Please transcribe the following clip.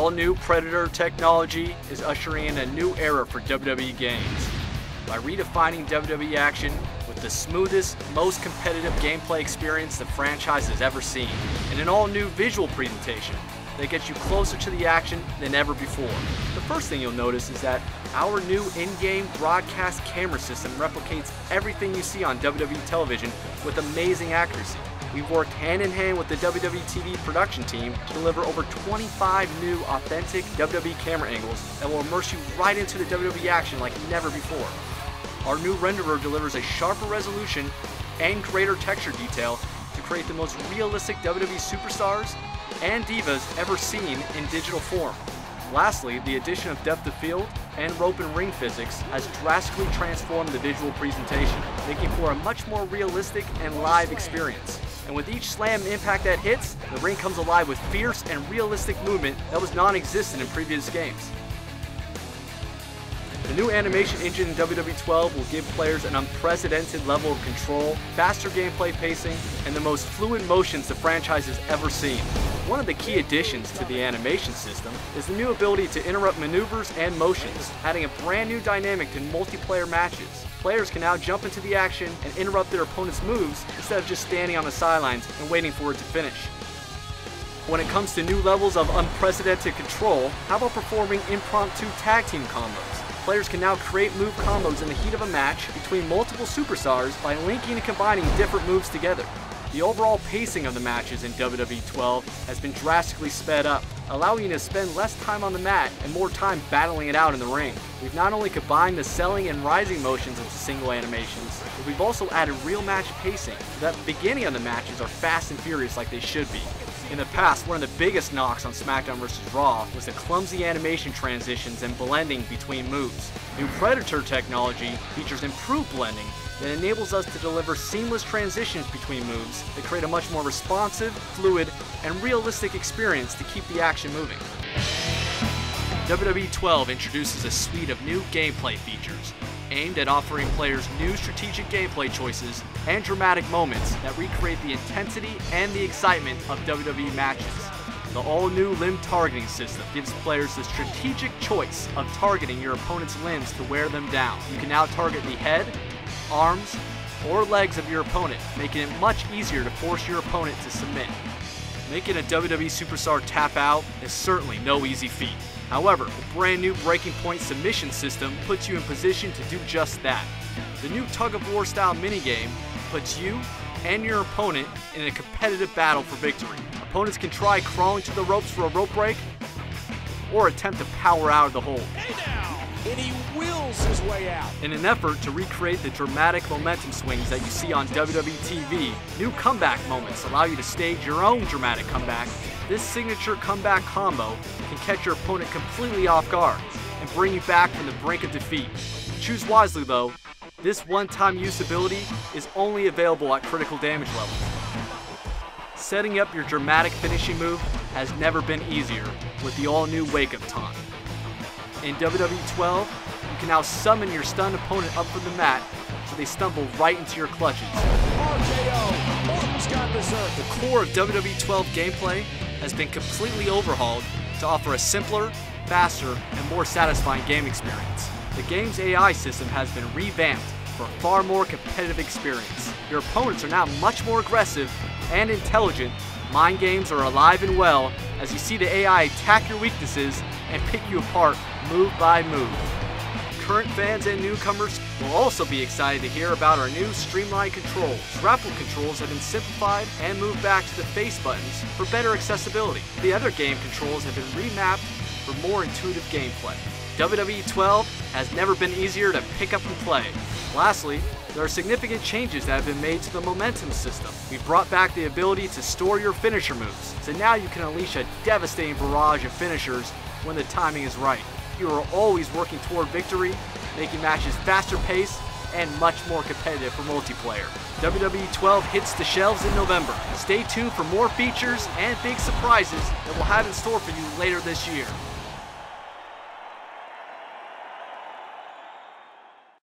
all-new Predator technology is ushering in a new era for WWE games. By redefining WWE action with the smoothest, most competitive gameplay experience the franchise has ever seen, and an all-new visual presentation that gets you closer to the action than ever before. The first thing you'll notice is that our new in-game broadcast camera system replicates everything you see on WWE television with amazing accuracy. We've worked hand-in-hand with the WWE TV production team to deliver over 25 new authentic WWE camera angles that will immerse you right into the WWE action like never before. Our new renderer delivers a sharper resolution and greater texture detail to create the most realistic WWE superstars and divas ever seen in digital form. Lastly, the addition of depth of field and rope and ring physics has drastically transformed the visual presentation, making for a much more realistic and live experience. And with each slam impact that hits, the ring comes alive with fierce and realistic movement that was non-existent in previous games. The new animation engine in WWE 12 will give players an unprecedented level of control, faster gameplay pacing, and the most fluid motions the franchise has ever seen. One of the key additions to the animation system is the new ability to interrupt maneuvers and motions, adding a brand new dynamic to multiplayer matches. Players can now jump into the action and interrupt their opponent's moves instead of just standing on the sidelines and waiting for it to finish. When it comes to new levels of unprecedented control, how about performing impromptu tag team combos? Players can now create move combos in the heat of a match between multiple superstars by linking and combining different moves together. The overall pacing of the matches in WWE 12 has been drastically sped up, allowing you to spend less time on the mat and more time battling it out in the ring. We've not only combined the selling and rising motions into single animations, but we've also added real match pacing so that the beginning of the matches are fast and furious like they should be. In the past, one of the biggest knocks on SmackDown vs. Raw was the clumsy animation transitions and blending between moves. New Predator technology features improved blending that enables us to deliver seamless transitions between moves that create a much more responsive, fluid, and realistic experience to keep the action moving. WWE 12 introduces a suite of new gameplay features aimed at offering players new strategic gameplay choices and dramatic moments that recreate the intensity and the excitement of WWE matches. The all-new limb targeting system gives players the strategic choice of targeting your opponent's limbs to wear them down. You can now target the head, arms, or legs of your opponent, making it much easier to force your opponent to submit. Making a WWE superstar tap out is certainly no easy feat. However, the brand new breaking point submission system puts you in position to do just that. The new tug-of-war style minigame puts you and your opponent in a competitive battle for victory. Opponents can try crawling to the ropes for a rope break or attempt to power out of the hold. And he wills his way out. In an effort to recreate the dramatic momentum swings that you see on WWE TV, new comeback moments allow you to stage your own dramatic comeback. This signature comeback combo can catch your opponent completely off guard and bring you back from the brink of defeat. Choose wisely though, this one-time use ability is only available at critical damage levels. Setting up your dramatic finishing move has never been easier with the all-new wake-up taunt. In WWE 12, you can now summon your stunned opponent up from the mat so they stumble right into your clutches. RKO, Orton's got berserk. The core of WWE 12 gameplay has been completely overhauled to offer a simpler, faster, and more satisfying game experience. The game's AI system has been revamped for a far more competitive experience. Your opponents are now much more aggressive and intelligent. Mind games are alive and well as you see the AI attack your weaknesses and pick you apart move by move. Current fans and newcomers will also be excited to hear about our new streamlined controls. Grapple controls have been simplified and moved back to the face buttons for better accessibility. The other game controls have been remapped for more intuitive gameplay. WWE 12 has never been easier to pick up and play. Lastly, there are significant changes that have been made to the momentum system. We brought back the ability to store your finisher moves, so now you can unleash a devastating barrage of finishers when the timing is right. You are always working toward victory, making matches faster paced and much more competitive for multiplayer. WWE 12 hits the shelves in November. Stay tuned for more features and big surprises that we'll have in store for you later this year.